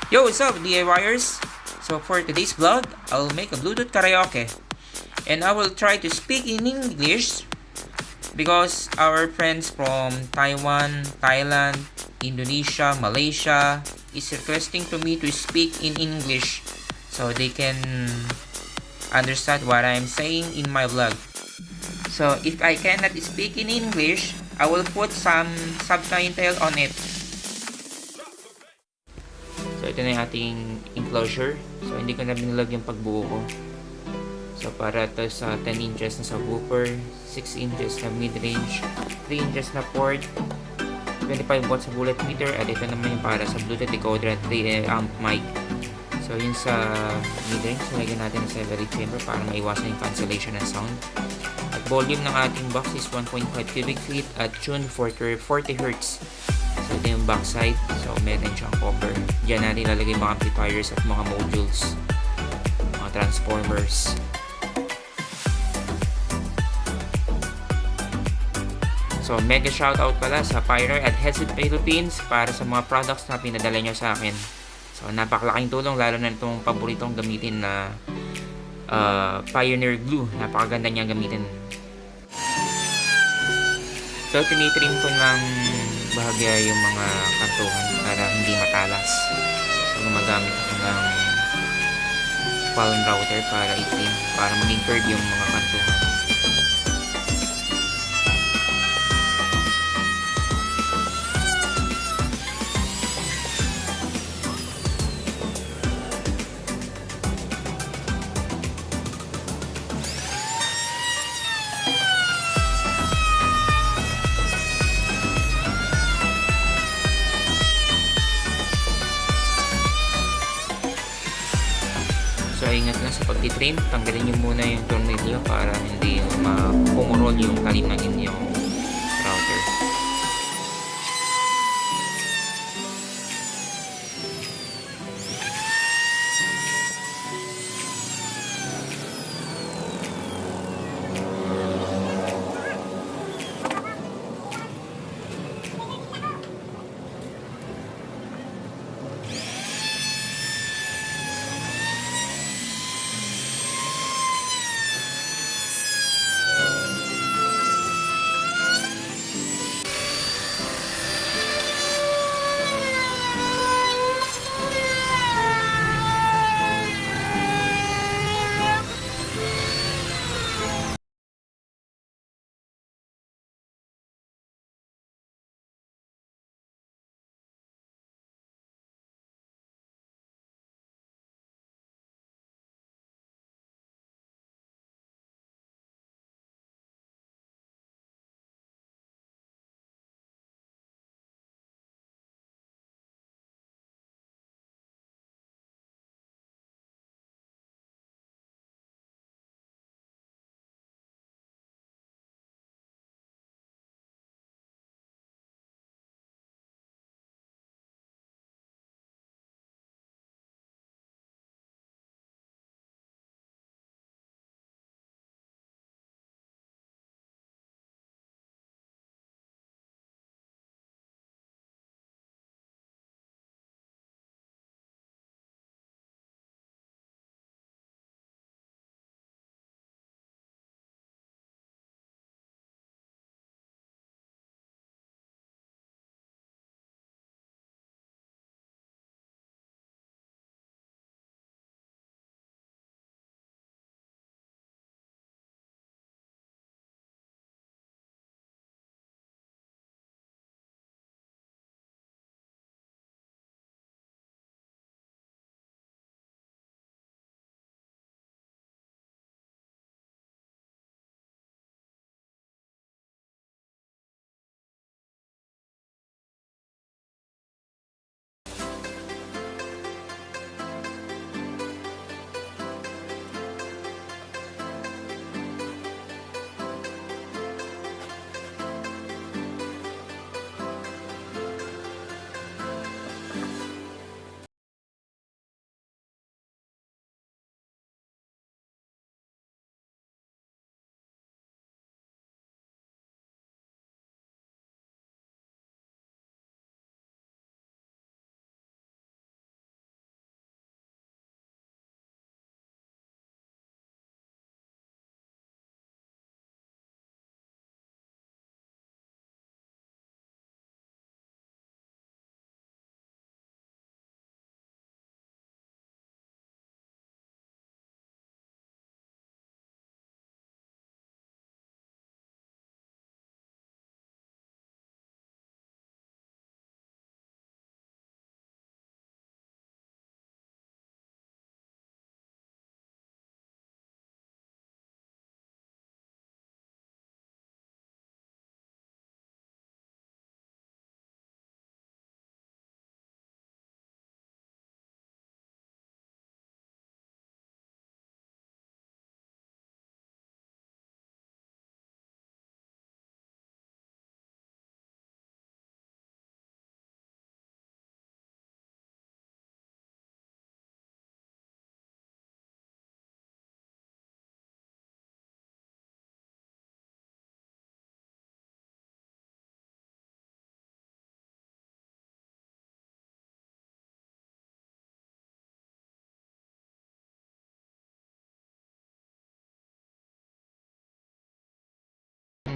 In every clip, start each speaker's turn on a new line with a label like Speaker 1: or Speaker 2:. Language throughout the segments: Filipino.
Speaker 1: Yo, what's up, DIYers? So for today's vlog, I'll make a Bluetooth karaoke. And I will try to speak in English because our friends from Taiwan, Thailand, Indonesia, Malaysia is requesting to me to speak in English so they can understand what I'm saying in my vlog. So if I cannot speak in English, I will put some subtitle on it. So ito na yung ating enclosure. So hindi ko na binilog yung pagbuo ko. So para to sa 10 inches na subwoofer, 6 inches na mid-range, 3 inches na port, 25 watts sa bullet meter, at ito naman yung para sa Bluetooth decoder at 3 amp mic. So yun sa mid-range, so lagyan natin sa salary chamber para maiwasan yung cancellation ng sound. At volume ng ating box is 1.5 cubic feet at tuned for 40 Hz. So ito yung backside, so meron siyang copper. Diyan natin lalagay mga amplifiers at mga modules, mga transformers. So mega shoutout pala sa Pioneer at Headset Philippines para sa mga products na pinadala nyo sa akin. So napakalaking tulong, lalo na itong paboritong gamitin na Pioneer Glue. Napakaganda niya gamitin. So tinitrim ko ng bahagya yung mga kantuhan para hindi matalas. So gumagamit ako ng palm router para itrim, para maging curve yung mga kantuhan. So ingat lang sa pagtitrim, tanggalin nyo muna yung tornilyo para hindi pumurol yung talim ng inyong router.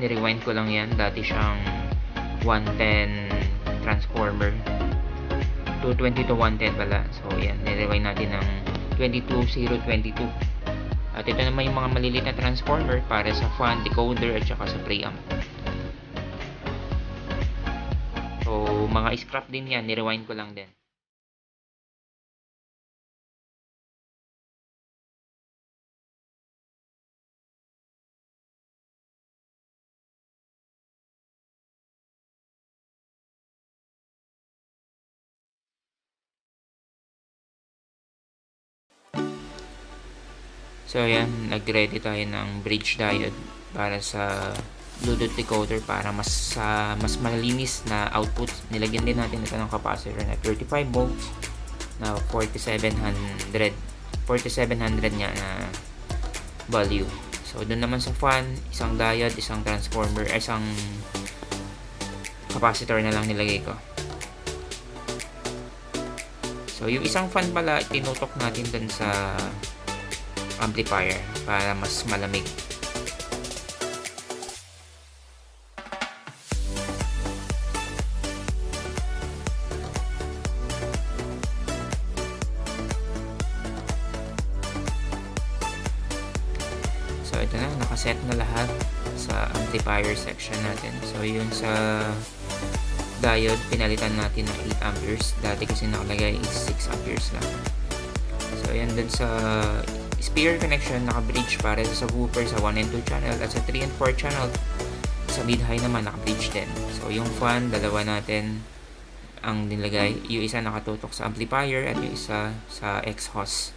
Speaker 1: Nirewind ko lang yan. Dati siyang 110 transformer. 220 to 110 pala. So yan, nirewind natin ng 22022. At ito naman yung mga maliliit na transformer para sa fan, decoder at saka sa preamp. So mga scrap din yan, nirewind ko lang din. So ayan, nag-ready tayo ng bridge diode para sa Bluetooth decoder para mas malinis na output. Nilagyan din natin ito ng capacitor na 35 volts na 4700 nga na value. So doon naman sa fan, isang diode, isang transformer, isang capacitor na lang nilagay ko. So yung isang fan pala, tinutok natin dun sa amplifier para mas malamig. So ito na, nakaset na lahat sa amplifier section natin. So yun sa diode, pinalitan natin ng 8 amperes. Dati kasi nakalagay is 6 amperes lang. So ayan, dun sa speaker connection, naka-bridge para sa subwoofer sa 1 and 2 channel at sa 3 and 4 channel sa mid-high naman naka-bridge din. So yung fan, dalawa natin ang nilagay. Yung isa nakatutok sa amplifier at yung isa sa exhaust.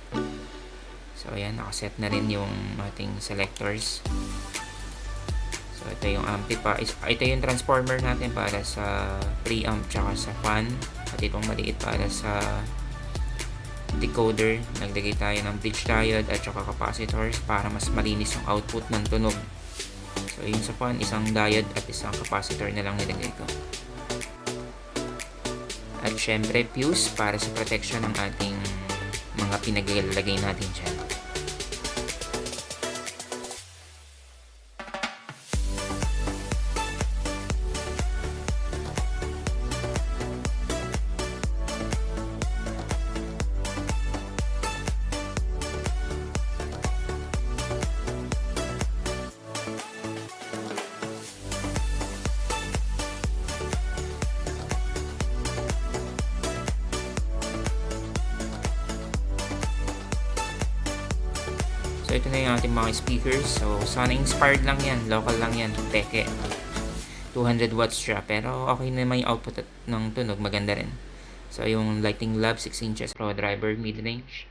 Speaker 1: So ayan, nakaset na rin yung ating selectors. So ito yung amplifier, ito yung transformer natin para sa preamp tsaka sa fan. At itong maliit para sa decoder. Naglagay tayo ng bridge diode at saka capacitors para mas malinis yung output ng tunog. So yun sa fan, isang diode at isang capacitor na lang nilagay ko. At syempre fuse para sa protection ng ating mga pinaglalagay natin dyan. So ito na yung ating mga speakers. So sana inspired lang yan, local lang yan, Teke. 200 watts siya, pero okay naman yung output ng tunog, maganda rin. So yung Lighting Lab 6 inches Pro Driver mid-range.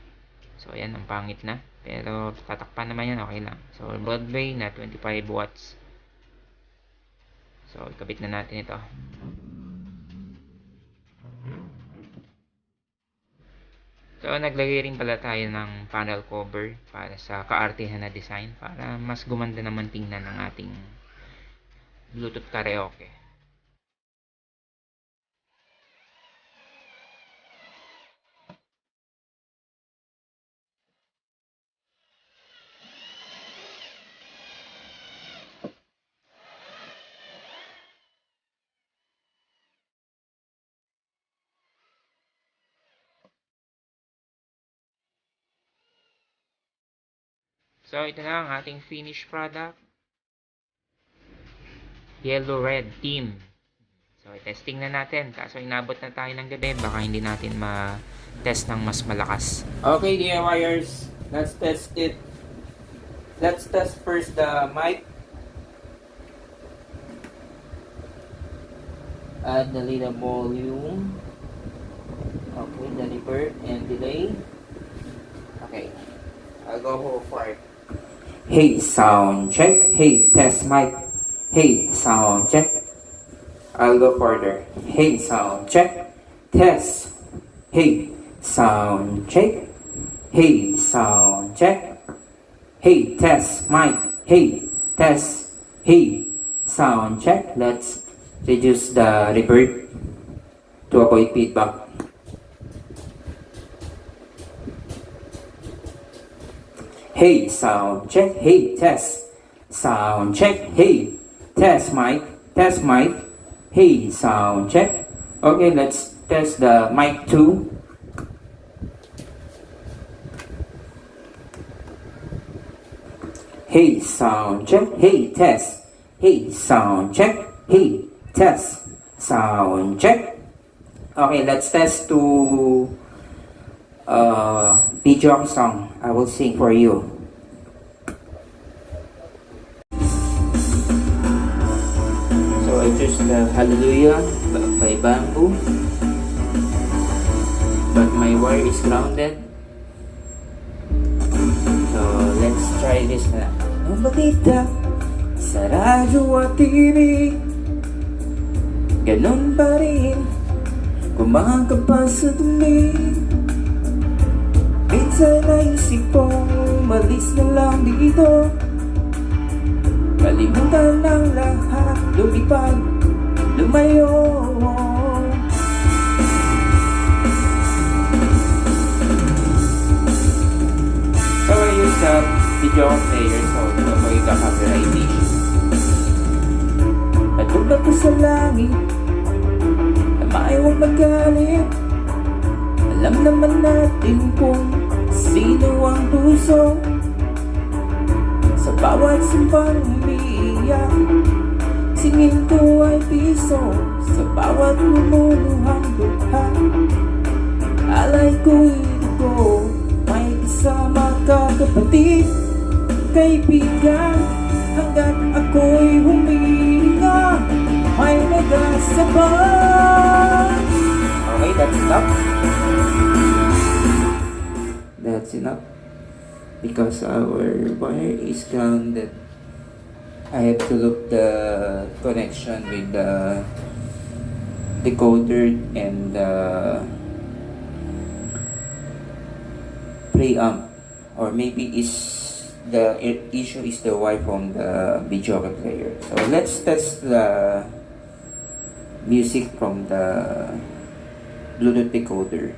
Speaker 1: So ayan, ang pangit na, pero tatakpan naman yan, okay lang. So Broadway na 25 watts. So ikabit na natin ito. So, naglagay rin pala tayo ng panel cover para sa kaartehan na design para mas gumanda naman tingnan ng ating Bluetooth karaoke. So, ito na ang ating finished product. Yellow-red team. So, testing na natin. Kaso inabot na tayo ng gabi. Baka hindi natin ma-test ng mas malakas. Okay, DIYers. Let's test it. Let's test first the mic. Add the little volume. Okay, the reverb and delay. Okay. I'll go for it. Hey, sound check. Hey, test mic. Hey, sound check. I'll go further. Hey, sound check. Test. Hey, sound check. Hey, sound check. Hey, test mic. Hey, test. Hey, sound check. Let's reduce the reverb to avoid feedback. Hey, sound check. Hey, test. Sound check. Hey, Test mic. Test mic. Hey, sound check. Okay, let's test the mic 2. Hey, sound check. Hey, test. Hey, sound check. Hey, test. Sound check. Okay, let's test to video song. I will sing for you. So I choose the Hallelujah by Bamboo, but my wire is grounded. So let's try this na. Ang balita sa radyo at TV, ganun pa rin kumakapas sa dumi. Minsan naisip kong malis na lang dito, kalimutan ng lahat, lumipad, lumayo. So I use the video player so magkaka-copyright issue. Patulad ko sa langit na maiwang magalit. Alam naman natin kung sino ang puso sa bawat simbang umiiyak. Singil ko ay piso sa bawat lumuluhang dukha. Alay ko'y dugo, may kasama ka kapatid, kaibigan. Hanggat ako'y humihinga, may nagasabay. Okay, that's enough. That's enough. Because our wire is grounded, I have to look the connection with the decoder and the preamp, or maybe the issue is the wire from the video player. So let's test the music from the Bluetooth decoder.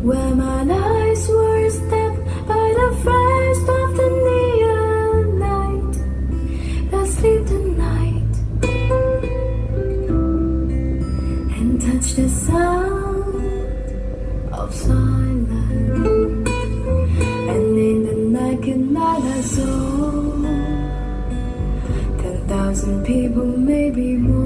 Speaker 2: where my eyes were stabbed by the flash of the neon light that sleep the night. the sound of silence, and in the naked night I saw 10,000 people, maybe more.